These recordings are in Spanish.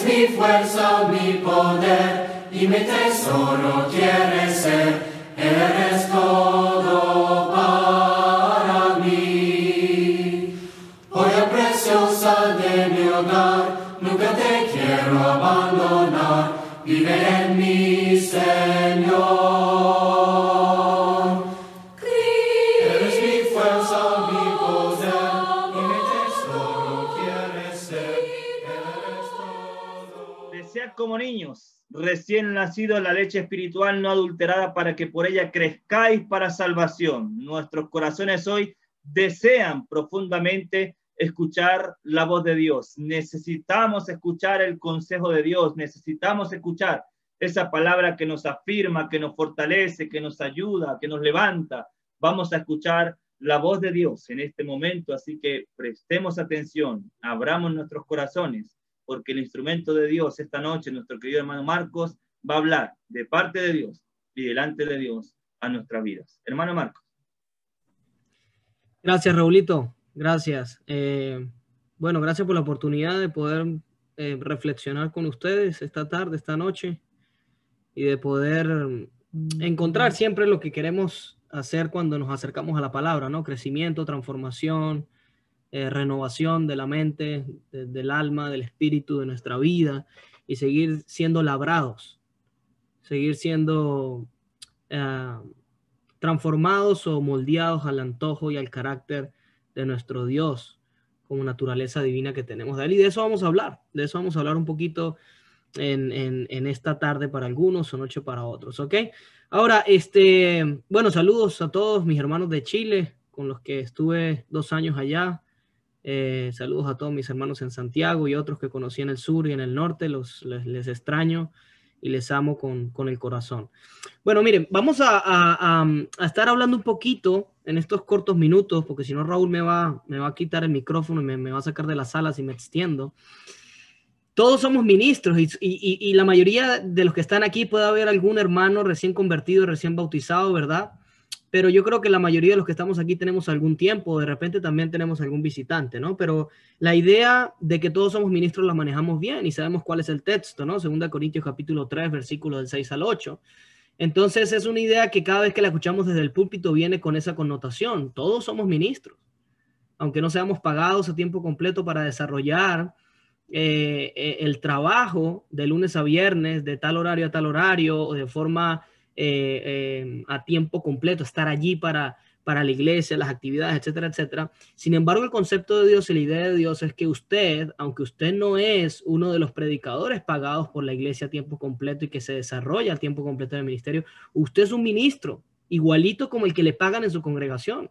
Eres mi fuerza, mi poder, y mi tesoro quieres ser. Eres todo para mí. Joya preciosa de mi hogar, nunca te quiero abandonar. Vive en mí, Señor. Eres mi fuerza, mi poder, y mi tesoro quieres ser. Eres todo. Desead como niños, recién nacidos, la leche espiritual no adulterada, para que por ella crezcáis para salvación. Nuestros corazones hoy desean profundamente escuchar la voz de Dios. Necesitamos escuchar el consejo de Dios. Necesitamos escuchar esa palabra que nos afirma, que nos fortalece, que nos ayuda, que nos levanta. Vamos a escuchar la voz de Dios en este momento, así que prestemos atención, abramos nuestros corazones, porque el instrumento de Dios esta noche, nuestro querido hermano Marcos, va a hablar de parte de Dios y delante de Dios a nuestras vidas. Hermano Marcos. Gracias, Raulito. Gracias. Bueno, gracias por la oportunidad de poder reflexionar con ustedes esta tarde, esta noche, y de poder encontrar siempre lo que queremos hacer cuando nos acercamos a la palabra, ¿no? Crecimiento, transformación, renovación de la mente, del alma, del espíritu, de nuestra vida, y seguir siendo labrados, seguir siendo transformados o moldeados al antojo y al carácter de nuestro Dios, como naturaleza divina que tenemos de Él. Y de eso vamos a hablar, un poquito en esta tarde para algunos o noche para otros, ¿ok? Ahora, bueno, saludos a todos mis hermanos de Chile, con los que estuve 2 años allá. Saludos a todos mis hermanos en Santiago y otros que conocí en el sur y en el norte. Les extraño y les amo con el corazón. Bueno, miren, vamos a estar hablando un poquito en estos cortos minutos, porque si no Raúl me va a quitar el micrófono y me va a sacar de la sala si me extiendo. Todos somos ministros y la mayoría de los que están aquí puede haber algún hermano recién convertido, recién bautizado, ¿verdad? Pero yo creo que la mayoría de los que estamos aquí tenemos algún tiempo, de repente también tenemos algún visitante, ¿no? Pero la idea de que todos somos ministros la manejamos bien y sabemos cuál es el texto, ¿no? 2 Corintios capítulo 3, versículos del 6 al 8. Entonces es una idea que cada vez que la escuchamos desde el púlpito viene con esa connotación. Todos somos ministros, aunque no seamos pagados a tiempo completo para desarrollar el trabajo de lunes a viernes, de tal horario a tal horario, o de forma a tiempo completo, estar allí para la iglesia, las actividades, etcétera, etcétera. Sin embargo, el concepto de Dios y la idea de Dios es que usted, aunque usted no es uno de los predicadores pagados por la iglesia a tiempo completo y que se desarrolla a tiempo completo en el ministerio, usted es un ministro, igualito como el que le pagan en su congregación.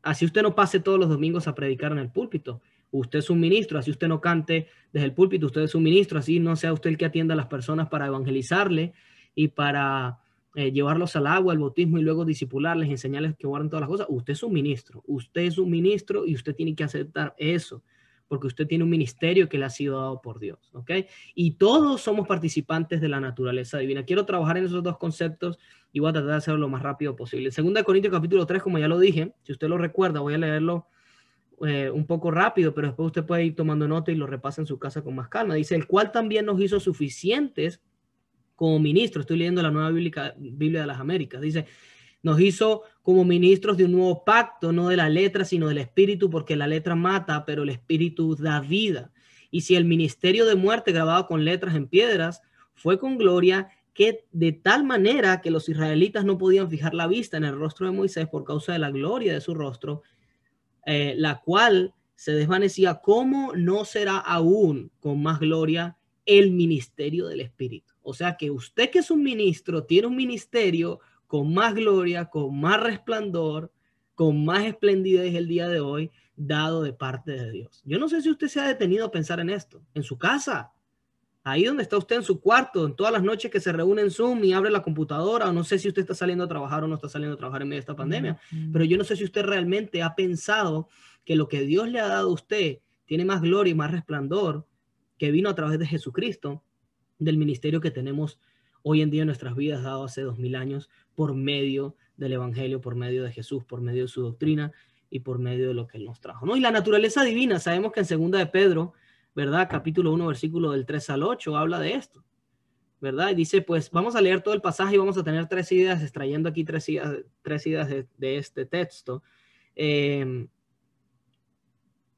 Así usted no pase todos los domingos a predicar en el púlpito. Usted es un ministro, así usted no cante desde el púlpito, usted es un ministro, así no sea usted el que atienda a las personas para evangelizarle y para llevarlos al agua, al bautismo y luego discipularles, enseñarles que guarden todas las cosas. Usted es un ministro y usted tiene que aceptar eso, porque usted tiene un ministerio que le ha sido dado por Dios, ¿ok? Y todos somos participantes de la naturaleza divina. Quiero trabajar en esos dos conceptos y voy a tratar de hacerlo lo más rápido posible. 2 Corintios capítulo 3, como ya lo dije, si usted lo recuerda, voy a leerlo un poco rápido, pero después usted puede ir tomando nota y lo repasa en su casa con más calma. Dice, el cual también nos hizo suficientes como ministros. Estoy leyendo la Nueva Biblia de las Américas. Dice, nos hizo como ministros de un nuevo pacto, no de la letra, sino del espíritu, porque la letra mata, pero el espíritu da vida. Y si el ministerio de muerte grabado con letras en piedras fue con gloria, que de tal manera que los israelitas no podían fijar la vista en el rostro de Moisés por causa de la gloria de su rostro, la cual se desvanecía, ¿cómo no será aún con más gloria el ministerio del Espíritu? O sea que usted, que es un ministro, tiene un ministerio con más gloria, con más resplandor, con más esplendidez el día de hoy, dado de parte de Dios. Yo no sé si usted se ha detenido a pensar en esto, en su casa, ahí donde está usted en su cuarto, en todas las noches que se reúne en Zoom y abre la computadora, o no sé si usted está saliendo a trabajar o no está saliendo a trabajar en medio de esta pandemia, pero yo no sé si usted realmente ha pensado que lo que Dios le ha dado a usted tiene más gloria y más resplandor, que vino a través de Jesucristo, del ministerio que tenemos hoy en día en nuestras vidas, dado hace 2000 años, por medio del Evangelio, por medio de Jesús, por medio de su doctrina y por medio de lo que Él nos trajo, ¿no? Y la naturaleza divina, sabemos que en 2 de Pedro, ¿verdad? Capítulo 1, versículo del 3 al 8, habla de esto, ¿verdad? Y dice, pues vamos a leer todo el pasaje y vamos a tener tres ideas, extrayendo aquí tres ideas de este texto.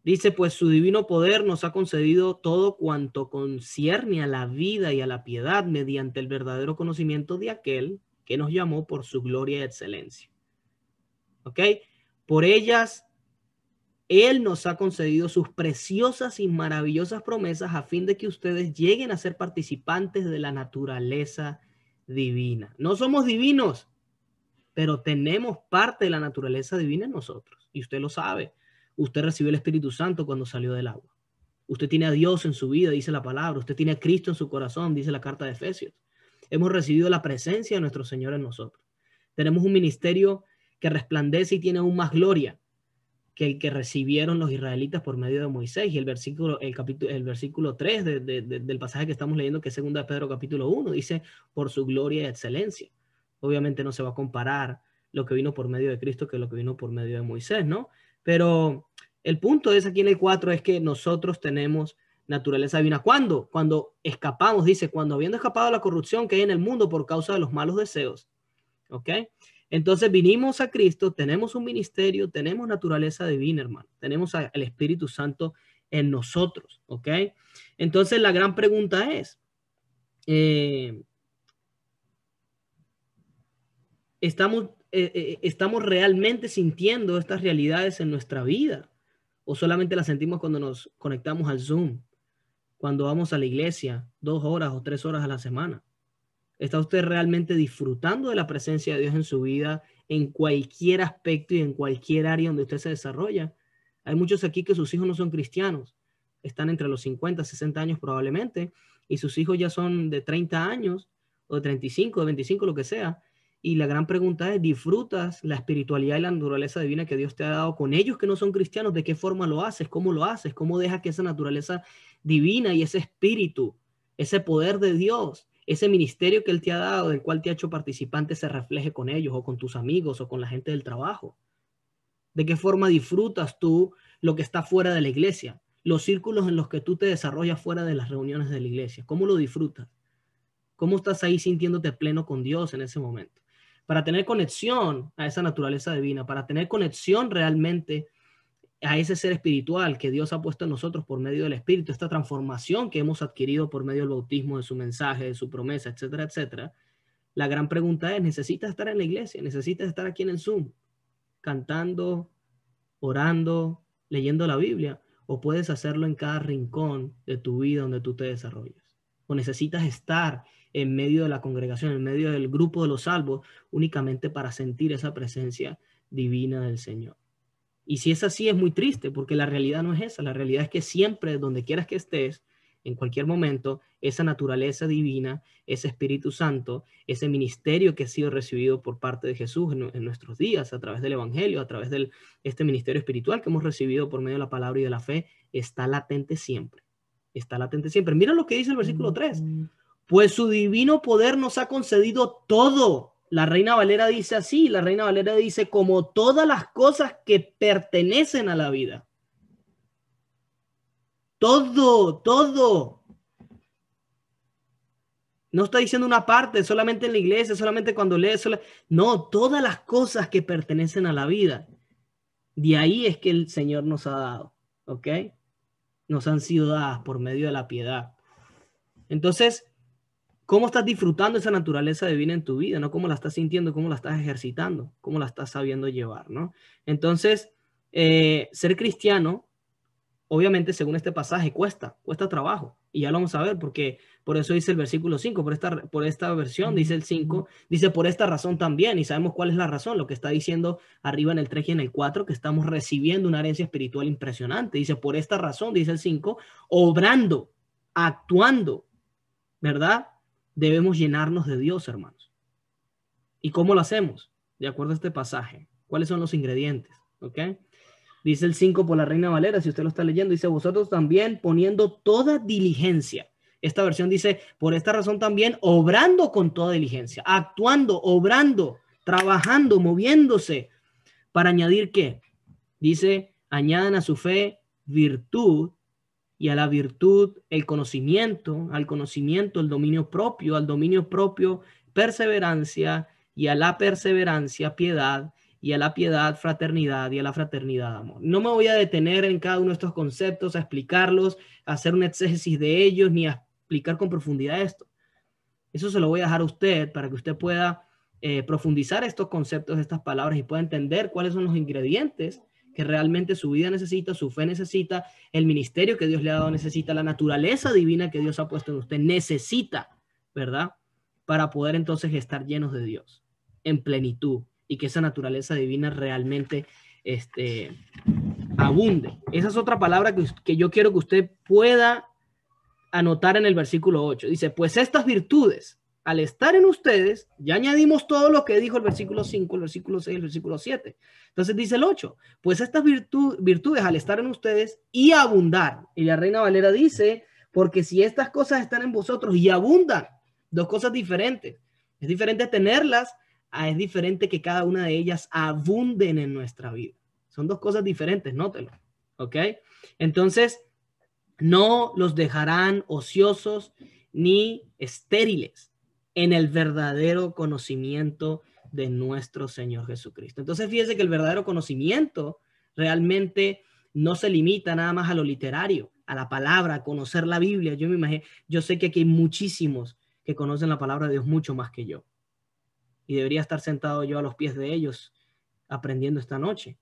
Dice, pues su divino poder nos ha concedido todo cuanto concierne a la vida y a la piedad mediante el verdadero conocimiento de aquel que nos llamó por su gloria y excelencia. ¿Ok? Por ellas, Él nos ha concedido sus preciosas y maravillosas promesas a fin de que ustedes lleguen a ser participantes de la naturaleza divina. No somos divinos, pero tenemos parte de la naturaleza divina en nosotros. Y usted lo sabe. Usted recibió el Espíritu Santo cuando salió del agua. Usted tiene a Dios en su vida, dice la palabra. Usted tiene a Cristo en su corazón, dice la carta de Efesios. Hemos recibido la presencia de nuestro Señor en nosotros. Tenemos un ministerio que resplandece y tiene aún más gloria que el que recibieron los israelitas por medio de Moisés. Y el versículo 3 del pasaje que estamos leyendo, que es 2 de Pedro capítulo 1, dice, por su gloria y excelencia. Obviamente no se va a comparar lo que vino por medio de Cristo que lo que vino por medio de Moisés, ¿no? Pero el punto es aquí en el 4 es que nosotros tenemos naturaleza divina. ¿Cuándo? Cuando escapamos, dice, cuando habiendo escapado de la corrupción que hay en el mundo por causa de los malos deseos. ¿Ok? Entonces vinimos a Cristo, tenemos un ministerio, tenemos naturaleza divina, hermano. Tenemos al Espíritu Santo en nosotros. ¿Ok? Entonces la gran pregunta es, ¿estamos realmente sintiendo estas realidades en nuestra vida? ¿O solamente las sentimos cuando nos conectamos al Zoom? Cuando vamos a la iglesia 2 horas o 3 horas a la semana. ¿Está usted realmente disfrutando de la presencia de Dios en su vida en cualquier aspecto y en cualquier área donde usted se desarrolla? Hay muchos aquí que sus hijos no son cristianos. Están entre los 50, 60 años probablemente. Y sus hijos ya son de 30 años o de 35, de 25, lo que sea. Y la gran pregunta es, ¿disfrutas la espiritualidad y la naturaleza divina que Dios te ha dado con ellos que no son cristianos? ¿De qué forma lo haces? ¿Cómo lo haces? ¿Cómo dejas que esa naturaleza divina y ese espíritu, ese poder de Dios, ese ministerio que Él te ha dado, del cual te ha hecho participante, se refleje con ellos o con tus amigos o con la gente del trabajo? ¿De qué forma disfrutas tú lo que está fuera de la iglesia? Los círculos en los que tú te desarrollas fuera de las reuniones de la iglesia. ¿Cómo lo disfrutas? ¿Cómo estás ahí sintiéndote pleno con Dios en ese momento? Para tener conexión a esa naturaleza divina, para tener conexión realmente a ese ser espiritual que Dios ha puesto en nosotros por medio del Espíritu, esta transformación que hemos adquirido por medio del bautismo, de su mensaje, de su promesa, etcétera, etcétera. La gran pregunta es, ¿necesitas estar en la iglesia? ¿Necesitas estar aquí en el Zoom? Cantando, orando, leyendo la Biblia, o puedes hacerlo en cada rincón de tu vida donde tú te desarrollas. O necesitas estar en medio de la congregación, en medio del grupo de los salvos, únicamente para sentir esa presencia divina del Señor. Y si es así, es muy triste, porque la realidad no es esa. La realidad es que siempre, donde quieras que estés, en cualquier momento, esa naturaleza divina, ese Espíritu Santo, ese ministerio que ha sido recibido por parte de Jesús en nuestros días, a través del Evangelio, a través de este ministerio espiritual que hemos recibido por medio de la palabra y de la fe, está latente siempre. Está latente siempre. Mira lo que dice el versículo 3. Pues su divino poder nos ha concedido todo. La Reina Valera dice así, la Reina Valera dice, como todas las cosas que pertenecen a la vida. Todo. No está diciendo una parte, solamente en la iglesia, solamente cuando lees. No, todas las cosas que pertenecen a la vida. De ahí es que el Señor nos ha dado, ¿ok? Nos han sido dadas por medio de la piedad. Entonces, ¿cómo estás disfrutando esa naturaleza divina en tu vida? ¿No? ¿Cómo la estás sintiendo? ¿Cómo la estás ejercitando? ¿Cómo la estás sabiendo llevar? ¿No? Entonces, ser cristiano, obviamente, según este pasaje, cuesta trabajo. Y ya lo vamos a ver, porque por eso dice el versículo 5, por esta versión dice el 5, dice por esta razón también, y sabemos cuál es la razón, lo que está diciendo arriba en el 3 y en el 4, que estamos recibiendo una herencia espiritual impresionante. Dice por esta razón, dice el 5, obrando, actuando, ¿verdad? Debemos llenarnos de Dios, hermanos. ¿Y cómo lo hacemos? De acuerdo a este pasaje. ¿Cuáles son los ingredientes? ¿Ok? Dice el 5 por la Reina Valera, si usted lo está leyendo, dice, vosotros también poniendo toda diligencia. Esta versión dice, por esta razón también, obrando con toda diligencia, actuando, obrando, trabajando, moviéndose, para añadir ¿qué? Dice, añadan a su fe virtud y a la virtud el conocimiento, al conocimiento el dominio propio, al dominio propio perseverancia, y a la perseverancia piedad, y a la piedad fraternidad, y a la fraternidad amor. No me voy a detener en cada uno de estos conceptos, a explicarlos, a hacer un exégesis de ellos, ni a explicar con profundidad esto. Eso se lo voy a dejar a usted para que usted pueda profundizar estos conceptos, estas palabras, y pueda entender cuáles son los ingredientes que realmente su vida necesita, su fe necesita, el ministerio que Dios le ha dado necesita, la naturaleza divina que Dios ha puesto en usted necesita, ¿verdad? Para poder entonces estar llenos de Dios en plenitud y que esa naturaleza divina realmente abunde. Esa es otra palabra que yo quiero que usted pueda anotar en el versículo 8. Dice, pues estas virtudes, al estar en ustedes, ya añadimos todo lo que dijo el versículo 5, el versículo 6, el versículo 7. Entonces dice el 8, pues estas virtudes al estar en ustedes y abundar. Y la Reina Valera dice, porque si estas cosas están en vosotros y abundan, dos cosas diferentes. Es diferente tenerlas, es diferente que cada una de ellas abunden en nuestra vida. Son dos cosas diferentes, nótelo. ¿Ok? Entonces, no los dejarán ociosos ni estériles en el verdadero conocimiento de nuestro Señor Jesucristo. Entonces, fíjense que el verdadero conocimiento realmente no se limita nada más a lo literario, a la palabra, a conocer la Biblia. Yo me imagino, yo sé que aquí hay muchísimos que conocen la palabra de Dios mucho más que yo. Y debería estar sentado yo a los pies de ellos aprendiendo esta noche.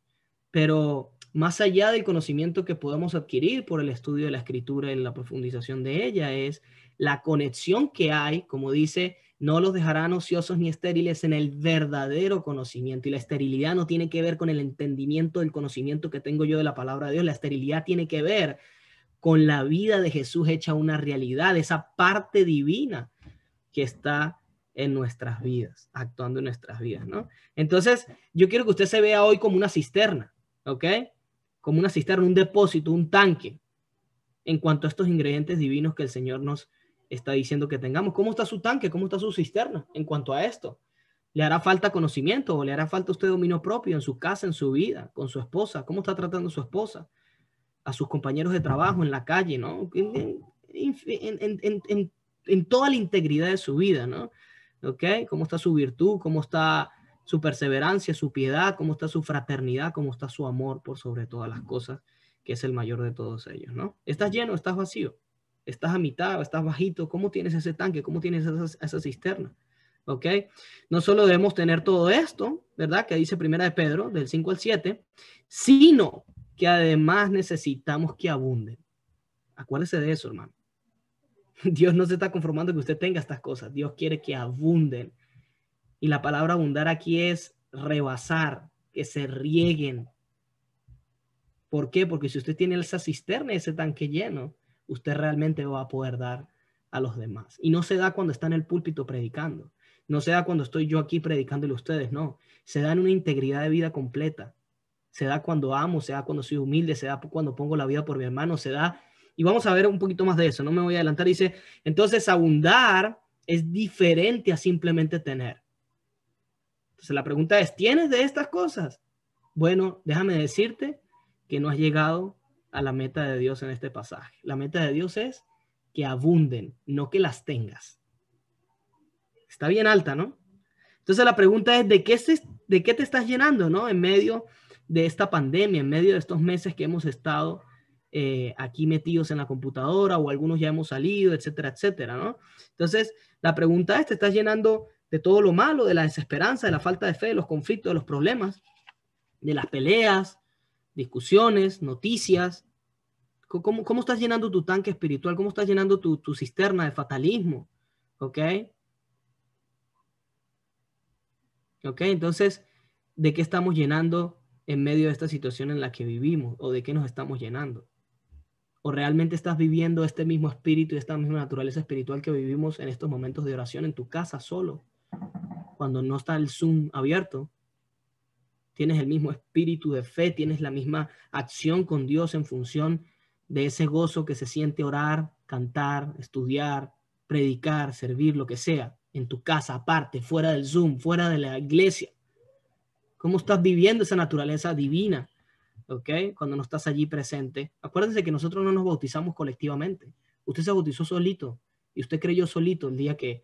Pero más allá del conocimiento que podemos adquirir por el estudio de la Escritura y la profundización de ella, es la conexión que hay, como dice, no los dejarán ociosos ni estériles en el verdadero conocimiento. Y la esterilidad no tiene que ver con el entendimiento del conocimiento que tengo yo de la palabra de Dios. La esterilidad tiene que ver con la vida de Jesús hecha una realidad, esa parte divina que está en nuestras vidas, actuando en nuestras vidas, ¿no? Entonces, yo quiero que usted se vea hoy como una cisterna, ¿ok? Como una cisterna, un depósito, un tanque, en cuanto a estos ingredientes divinos que el Señor nos está diciendo que tengamos. ¿Cómo está su tanque? ¿Cómo está su cisterna en cuanto a esto? ¿Le hará falta conocimiento o le hará falta a usted dominio propio en su casa, en su vida, con su esposa? ¿Cómo está tratando a su esposa? A sus compañeros de trabajo, en la calle, ¿no? En toda la integridad de su vida, ¿no? ¿Ok? ¿Cómo está su virtud? ¿Cómo está su perseverancia, su piedad? ¿Cómo está su fraternidad? ¿Cómo está su amor por sobre todas las cosas, que es el mayor de todos ellos, ¿no? ¿Estás lleno? ¿Estás vacío? ¿Estás a mitad? ¿Estás bajito? ¿Cómo tienes ese tanque? ¿Cómo tienes esa cisterna? ¿Ok? No solo debemos tener todo esto, ¿verdad? Que dice Primera de Pedro, del 5 al 7, sino que además necesitamos que abunden. Acuérdese de eso, hermano. Dios no se está conformando que usted tenga estas cosas. Dios quiere que abunden. Y la palabra abundar aquí es rebasar, que se rieguen. ¿Por qué? Porque si usted tiene esa cisterna, ese tanque lleno, usted realmente va a poder dar a los demás. Y no se da cuando está en el púlpito predicando. No se da cuando estoy yo aquí predicándole a ustedes, no. Se da en una integridad de vida completa. Se da cuando amo, se da cuando soy humilde, se da cuando pongo la vida por mi hermano, se da. Y vamos a ver un poquito más de eso, no me voy a adelantar. Dice, entonces abundar es diferente a simplemente tener. Entonces la pregunta es, ¿tienes de estas cosas? Bueno, déjame decirte que no has llegado a la meta de Dios en este pasaje. La meta de Dios es que abunden, no que las tengas. Está bien alta, ¿no? Entonces la pregunta es, ¿de qué te estás llenando, ¿no? En medio de esta pandemia, en medio de estos meses que hemos estado aquí metidos en la computadora, o algunos ya hemos salido, etcétera, etcétera, ¿no? Entonces, la pregunta es, ¿te estás llenando de todo lo malo, de la desesperanza, de la falta de fe, de los conflictos, de los problemas, de las peleas, discusiones, noticias? ¿Cómo estás llenando tu tanque espiritual? ¿Cómo estás llenando tu cisterna de fatalismo? ¿Ok? ¿Ok? Entonces, ¿de qué estamos llenando en medio de esta situación en la que vivimos? ¿O de qué nos estamos llenando? ¿O realmente estás viviendo este mismo espíritu y esta misma naturaleza espiritual que vivimos en estos momentos de oración en tu casa solo? Cuando no está el Zoom abierto, tienes el mismo espíritu de fe, tienes la misma acción con Dios en función de ese gozo que se siente orar, cantar, estudiar, predicar, servir, lo que sea, en tu casa, aparte, fuera del Zoom, fuera de la iglesia. ¿Cómo estás viviendo esa naturaleza divina? ¿ok? Cuando no estás allí presente. Acuérdense que nosotros no nos bautizamos colectivamente. Usted se bautizó solito y usted creyó solito el día que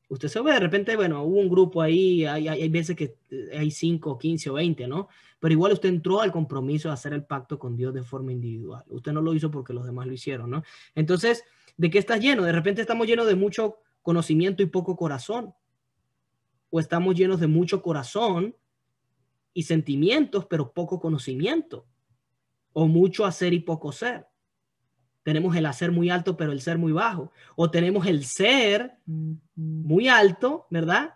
usted se ve. De repente, bueno, hubo un grupo ahí, hay veces que hay 5, 15 o 20, ¿no? Pero igual usted entró al compromiso de hacer el pacto con Dios de forma individual. Usted no lo hizo porque los demás lo hicieron, ¿no? Entonces, ¿de qué estás lleno? De repente estamos llenos de mucho conocimiento y poco corazón. O estamos llenos de mucho corazón y sentimientos, pero poco conocimiento. O mucho hacer y poco ser. Tenemos el hacer muy alto, pero el ser muy bajo. O tenemos el ser muy alto, ¿verdad?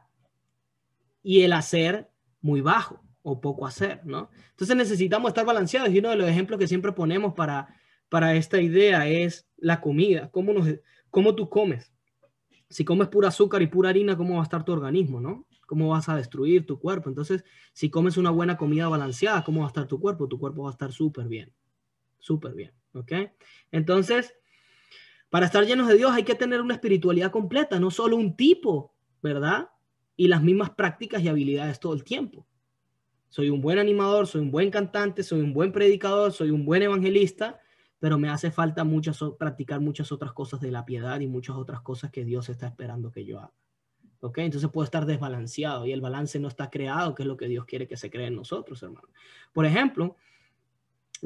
Y el hacer muy bajo o poco hacer, ¿no? Entonces necesitamos estar balanceados. Y uno de los ejemplos que siempre ponemos para esta idea es la comida. ¿Cómo tú comes? Si comes pura azúcar y pura harina, ¿cómo va a estar tu organismo, no? ¿Cómo vas a destruir tu cuerpo? Entonces, si comes una buena comida balanceada, ¿cómo va a estar tu cuerpo? Tu cuerpo va a estar súper bien, ¿ok? Entonces, para estar llenos de Dios hay que tener una espiritualidad completa, no solo un tipo, ¿verdad? Y las mismas prácticas y habilidades todo el tiempo. Soy un buen animador, soy un buen cantante, soy un buen predicador, soy un buen evangelista, pero me hace falta practicar muchas otras cosas de la piedad y muchas otras cosas que Dios está esperando que yo haga. ¿Ok? Entonces puedo estar desbalanceado y el balance no está creado, que es lo que Dios quiere que se cree en nosotros, hermano. Por ejemplo,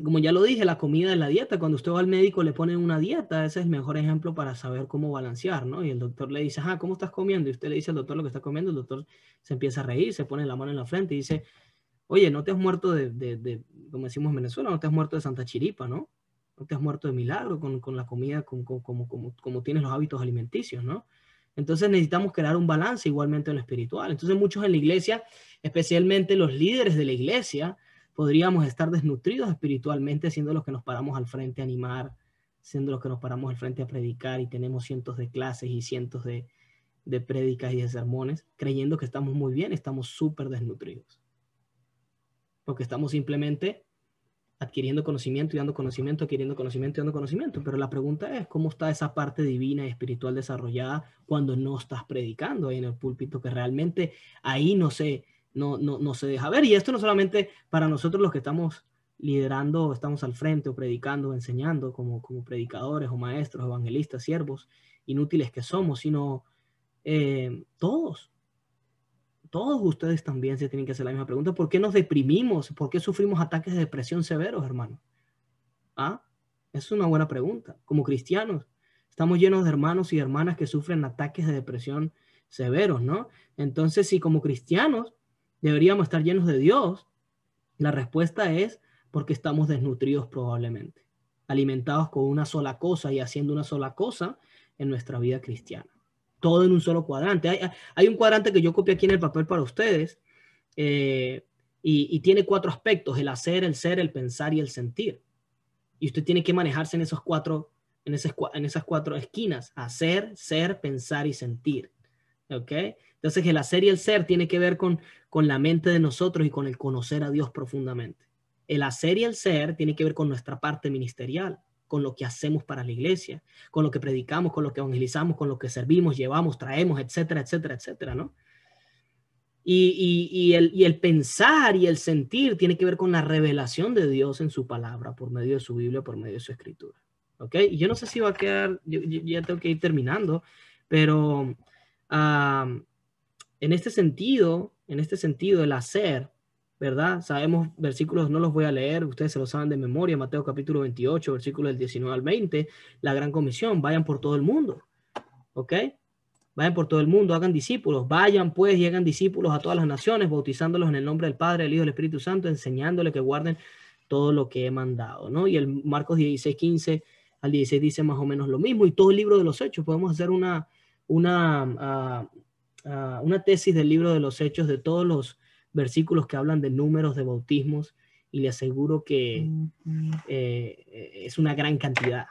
como ya lo dije, la comida es la dieta. Cuando usted va al médico le ponen una dieta, ese es el mejor ejemplo para saber cómo balancear, ¿no? Y el doctor le dice, ¿cómo estás comiendo? Y usted le dice al doctor lo que está comiendo, el doctor se empieza a reír, se pone la mano en la frente y dice, oye, no te has muerto como decimos en Venezuela, no te has muerto de Santa Chiripa, ¿no? No te has muerto de milagro con la comida, como tienes los hábitos alimenticios, ¿no? Entonces necesitamos crear un balance igualmente en lo espiritual. Entonces muchos en la iglesia, especialmente los líderes de la iglesia, podríamos estar desnutridos espiritualmente siendo los que nos paramos al frente a animar, siendo los que nos paramos al frente a predicar y tenemos cientos de clases y cientos de prédicas y de sermones, creyendo que estamos muy bien, estamos súper desnutridos. Porque estamos simplemente adquiriendo conocimiento y dando conocimiento, adquiriendo conocimiento y dando conocimiento. Pero la pregunta es, ¿cómo está esa parte divina y espiritual desarrollada cuando no estás predicando ahí en el púlpito? Que realmente ahí no se deja ver. Y esto no solamente para nosotros los que estamos liderando, estamos al frente o predicando o enseñando como predicadores o maestros, evangelistas, siervos, inútiles que somos, sino todos ustedes también se tienen que hacer la misma pregunta. ¿Por qué nos deprimimos? ¿Por qué sufrimos ataques de depresión severos, hermano? Es una buena pregunta. Como cristianos, estamos llenos de hermanos y hermanas que sufren ataques de depresión severos, ¿no? Entonces, si como cristianos deberíamos estar llenos de Dios, la respuesta es porque estamos desnutridos probablemente, alimentados con una sola cosa y haciendo una sola cosa en nuestra vida cristiana. Todo en un solo cuadrante. Hay un cuadrante que yo copié aquí en el papel para ustedes y tiene 4 aspectos: el hacer, el ser, el pensar y el sentir. Y usted tiene que manejarse en esas 4 esquinas: hacer, ser, pensar y sentir. ¿Ok? Entonces el hacer y el ser tiene que ver con la mente de nosotros y con el conocer a Dios profundamente. El hacer y el ser tiene que ver con nuestra parte ministerial, con lo que hacemos para la iglesia, con lo que predicamos, con lo que evangelizamos, con lo que servimos, llevamos, traemos, etcétera, etcétera, etcétera, ¿no? Y el pensar y el sentir tiene que ver con la revelación de Dios en su palabra, por medio de su Biblia, por medio de su escritura. ¿Ok? Y yo no sé si va a quedar, yo ya tengo que ir terminando, pero en este sentido, el hacer, ¿verdad? Sabemos versículos, no los voy a leer, ustedes se los saben de memoria: Mateo capítulo 28, versículos del 19 al 20, la gran comisión: vayan por todo el mundo, ¿ok? Vayan por todo el mundo, hagan discípulos, vayan pues y hagan discípulos a todas las naciones, bautizándolos en el nombre del Padre, del Hijo y del Espíritu Santo, enseñándoles que guarden todo lo que he mandado, ¿no? Y el Marcos 16, 15 al 16 dice más o menos lo mismo, y todo el libro de los Hechos. Podemos hacer una tesis del libro de los Hechos, de todos los versículos que hablan de números de bautismos, y le aseguro que es una gran cantidad.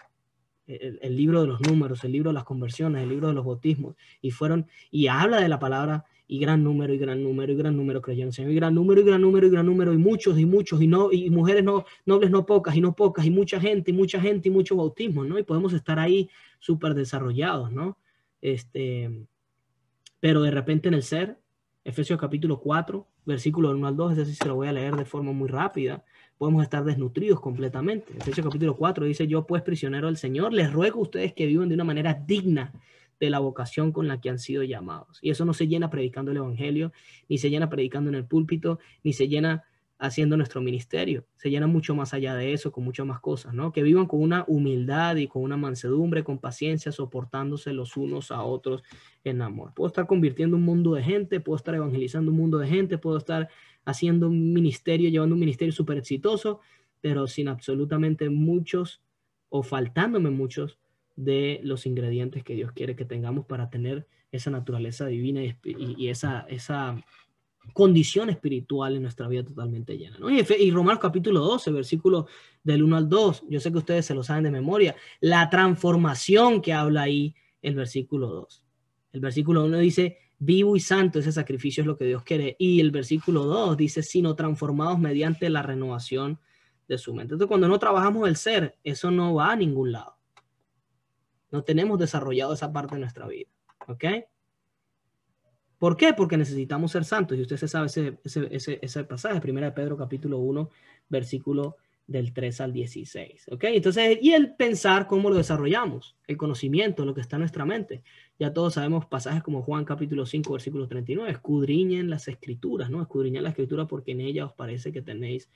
El libro de los números, el libro de las conversiones, el libro de los bautismos, y habla de la palabra, y gran número, y gran número, y gran número creyeron en el Señor, y gran número, y gran número, y gran número, y muchos, y mujeres nobles no pocas, y no pocas, y mucha gente, y muchos bautismos, ¿no? Y podemos estar ahí súper desarrollados, ¿no? Pero de repente en el ser, Efesios capítulo 4, versículo 1 al 2, es decir, se lo voy a leer de forma muy rápida, podemos estar desnutridos completamente. Efesios capítulo 4 dice, yo pues prisionero del Señor, les ruego a ustedes que vivan de una manera digna de la vocación con la que han sido llamados. Y eso no se llena predicando el evangelio, ni se llena predicando en el púlpito, ni se llena haciendo nuestro ministerio. Se llena mucho más allá de eso, con muchas más cosas, ¿no? Que vivan con una humildad y con una mansedumbre, con paciencia, soportándose los unos a otros en amor. Puedo estar convirtiendo un mundo de gente, puedo estar evangelizando un mundo de gente, puedo estar haciendo un ministerio, llevando un ministerio súper exitoso, pero sin absolutamente muchos o faltándome muchos de los ingredientes que Dios quiere que tengamos para tener esa naturaleza divina y esa condición espiritual en nuestra vida totalmente llena, ¿no? Y Romanos capítulo 12, versículo del 1 al 2, yo sé que ustedes se lo saben de memoria, la transformación que habla ahí el versículo 2. El versículo 1 dice, vivo y santo, ese sacrificio es lo que Dios quiere. Y el versículo 2 dice, sino transformados mediante la renovación de su mente. Entonces, cuando no trabajamos el ser, eso no va a ningún lado. No tenemos desarrollado esa parte de nuestra vida, ¿ok? ¿Por qué? Porque necesitamos ser santos. Y usted se sabe ese pasaje, 1 Pedro capítulo 1, versículo del 3 al 16. ¿Ok? Entonces, y el pensar cómo lo desarrollamos, el conocimiento, lo que está en nuestra mente. Ya todos sabemos pasajes como Juan capítulo 5, versículo 39. Escudriñen las escrituras, ¿no? Escudriñen la escritura porque en ella os parece que tenéis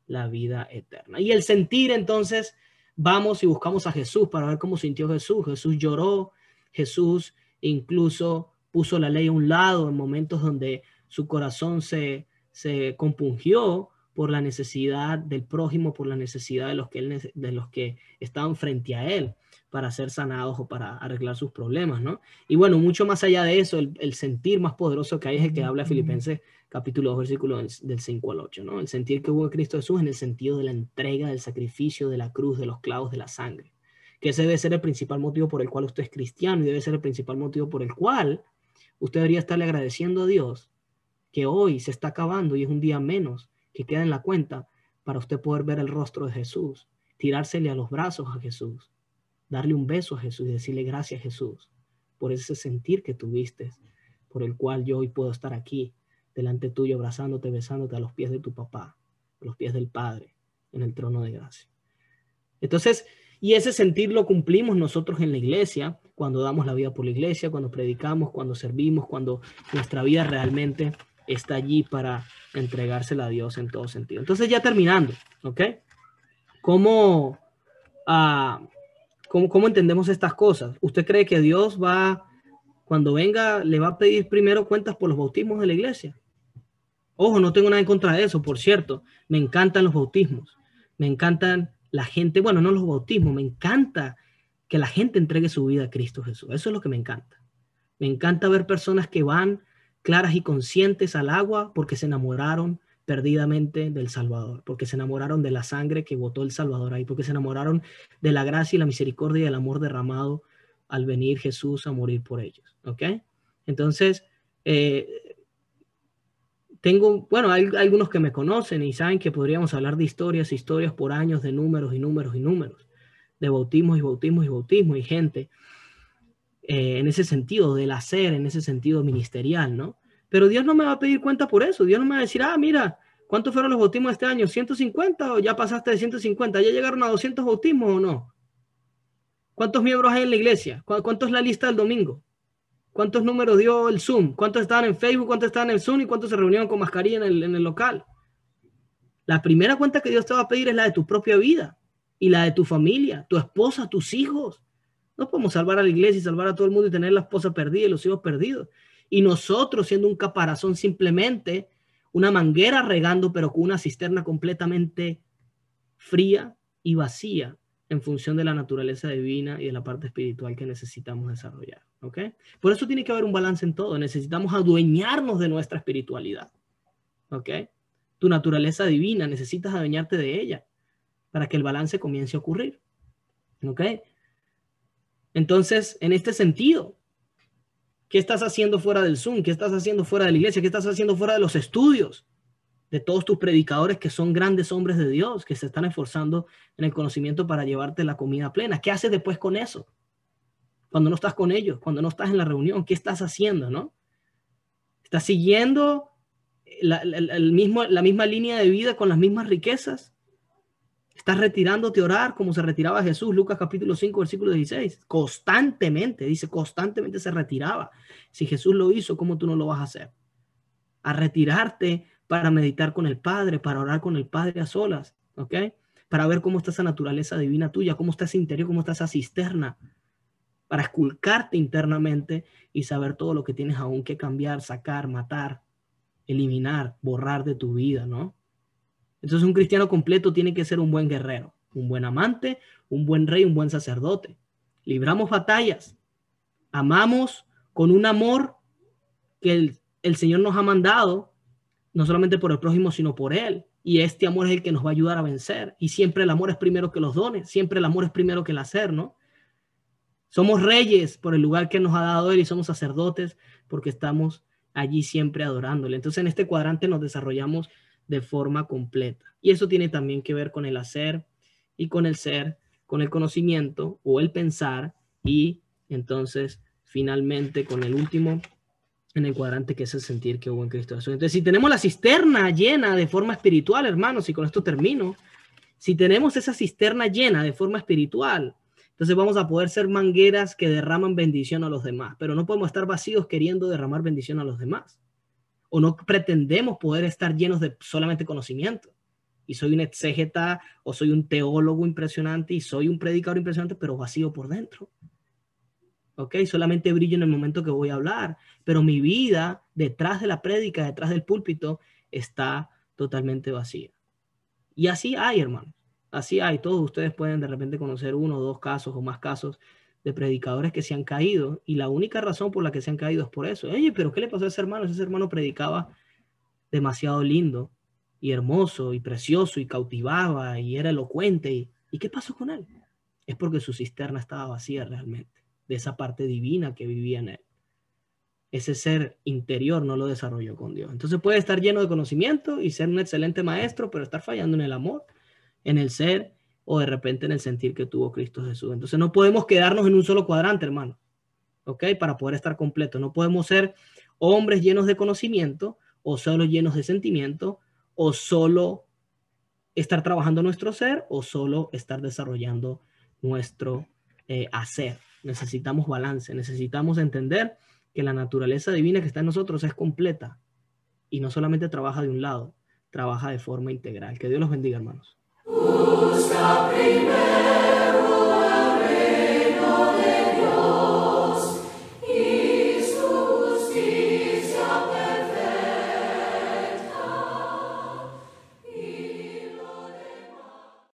la vida eterna. Y el sentir, entonces, vamos y buscamos a Jesús para ver cómo sintió Jesús. Jesús lloró, Jesús incluso puso la ley a un lado en momentos donde su corazón se compungió por la necesidad del prójimo, por la necesidad de los que estaban frente a él para ser sanados o para arreglar sus problemas, ¿no? Y bueno, mucho más allá de eso, el sentir más poderoso que hay es el que habla Filipenses capítulo 2, versículos del 5 al 8, ¿no? El sentir que hubo en Cristo Jesús en el sentido de la entrega, del sacrificio, de la cruz, de los clavos, de la sangre. Que ese debe ser el principal motivo por el cual usted es cristiano y debe ser el principal motivo por el cual usted debería estarle agradeciendo a Dios que hoy se está acabando y es un día menos que queda en la cuenta para usted poder ver el rostro de Jesús, tirársele a los brazos a Jesús, darle un beso a Jesús y decirle gracias Jesús por ese sentir que tuviste, por el cual yo hoy puedo estar aquí delante tuyo, abrazándote, besándote a los pies de tu papá, a los pies del Padre, en el trono de gracia. Entonces, y ese sentir lo cumplimos nosotros en la iglesia, cuando damos la vida por la iglesia, cuando predicamos, cuando servimos, cuando nuestra vida realmente está allí para entregársela a Dios en todo sentido. Entonces, ya terminando, ¿ok? ¿Cómo entendemos estas cosas? ¿Usted cree que Dios cuando venga, le va a pedir primero cuentas por los bautismos de la iglesia? Ojo, no tengo nada en contra de eso, por cierto. Me encantan los bautismos. Me encantan la gente, bueno, no los bautismos, me encanta que la gente entregue su vida a Cristo Jesús. Eso es lo que me encanta. Me encanta ver personas que van claras y conscientes al agua porque se enamoraron perdidamente del Salvador, porque se enamoraron de la sangre que botó el Salvador ahí, porque se enamoraron de la gracia y la misericordia y el amor derramado al venir Jesús a morir por ellos. ¿Ok? Entonces, hay algunos que me conocen y saben que podríamos hablar de historias por años, de números y números y números, de bautismos y bautismos y bautismos y gente en ese sentido del hacer, en ese sentido ministerial, ¿no? Pero Dios no me va a pedir cuenta por eso. Dios no me va a decir, mira, ¿cuántos fueron los bautismos este año? ¿150 o ya pasaste de 150? ¿Ya llegaron a 200 bautismos o no? ¿Cuántos miembros hay en la iglesia? ¿Cuánto es la lista del domingo? ¿Cuántos números dio el Zoom? ¿Cuántos estaban en Facebook? ¿Cuántos estaban en el Zoom? ¿Y cuántos se reunieron con mascarilla en el local? La primera cuenta que Dios te va a pedir es la de tu propia vida y la de tu familia, tu esposa, tus hijos. No podemos salvar a la iglesia y salvar a todo el mundo y tener la esposa perdida y los hijos perdidos. Y nosotros siendo un caparazón simplemente, una manguera regando, pero con una cisterna completamente fría y vacía en función de la naturaleza divina y de la parte espiritual que necesitamos desarrollar. ¿Ok? Por eso tiene que haber un balance en todo. Necesitamos adueñarnos de nuestra espiritualidad. ¿Ok? Tu naturaleza divina, necesitas adueñarte de ella para que el balance comience a ocurrir. ¿Ok? Entonces, en este sentido, ¿qué estás haciendo fuera del Zoom? ¿Qué estás haciendo fuera de la iglesia? ¿Qué estás haciendo fuera de los estudios? De todos tus predicadores que son grandes hombres de Dios, que se están esforzando en el conocimiento para llevarte la comida plena. ¿Qué haces después con eso? Cuando no estás con ellos, cuando no estás en la reunión, ¿qué estás haciendo, no? ¿Estás siguiendo la misma línea de vida con las mismas riquezas? Estás retirándote a orar como se retiraba Jesús, Lucas capítulo 5, versículo 16. Constantemente, dice, constantemente se retiraba. Si Jesús lo hizo, ¿cómo tú no lo vas a hacer? A retirarte para meditar con el Padre, para orar con el Padre a solas, ¿ok? Para ver cómo está esa naturaleza divina tuya, cómo está ese interior, cómo está esa cisterna, para esculcarte internamente y saber todo lo que tienes aún que cambiar, sacar, matar, eliminar, borrar de tu vida, ¿no? Entonces un cristiano completo tiene que ser un buen guerrero, un buen amante, un buen rey, un buen sacerdote. Libramos batallas, amamos con un amor que el Señor nos ha mandado, no solamente por el prójimo, sino por Él. Y este amor es el que nos va a ayudar a vencer. Y siempre el amor es primero que los dones, siempre el amor es primero que el hacer, ¿no? Somos reyes por el lugar que nos ha dado Él y somos sacerdotes porque estamos allí siempre adorándole. Entonces en este cuadrante nos desarrollamos de forma completa. Y eso tiene también que ver con el hacer y con el ser, con el conocimiento o el pensar y entonces finalmente con el último en el cuadrante que es el sentir que hubo en Cristo Jesús. Entonces si tenemos la cisterna llena de forma espiritual, hermanos, y con esto termino, si tenemos esa cisterna llena de forma espiritual, entonces vamos a poder ser mangueras que derraman bendición a los demás, pero no podemos estar vacíos queriendo derramar bendición a los demás. O no pretendemos poder estar llenos de solamente conocimiento. Y soy un exégeta o soy un teólogo impresionante y soy un predicador impresionante, pero vacío por dentro. ¿Ok? Solamente brillo en el momento que voy a hablar, pero mi vida detrás de la prédica, detrás del púlpito, está totalmente vacía. Y así hay, hermanos. Así hay. Todos ustedes pueden de repente conocer 1 o 2 casos o más casos de predicadores que se han caído y la única razón por la que se han caído es por eso. Oye, pero ¿qué le pasó a ese hermano? Ese hermano predicaba demasiado lindo y hermoso y precioso y cautivaba y era elocuente. ¿Y qué pasó con él? Es porque su cisterna estaba vacía realmente, de esa parte divina que vivía en él. Ese ser interior no lo desarrolló con Dios. Entonces puede estar lleno de conocimiento y ser un excelente maestro, pero estar fallando en el amor, en el ser o de repente en el sentir que tuvo Cristo Jesús. Entonces no podemos quedarnos en un solo cuadrante, hermano, ¿ok? Para poder estar completo. No podemos ser hombres llenos de conocimiento o solo llenos de sentimiento o solo estar trabajando nuestro ser o solo estar desarrollando nuestro hacer. Necesitamos balance, necesitamos entender que la naturaleza divina que está en nosotros es completa y no solamente trabaja de un lado, trabaja de forma integral. Que Dios los bendiga, hermanos. Busca primero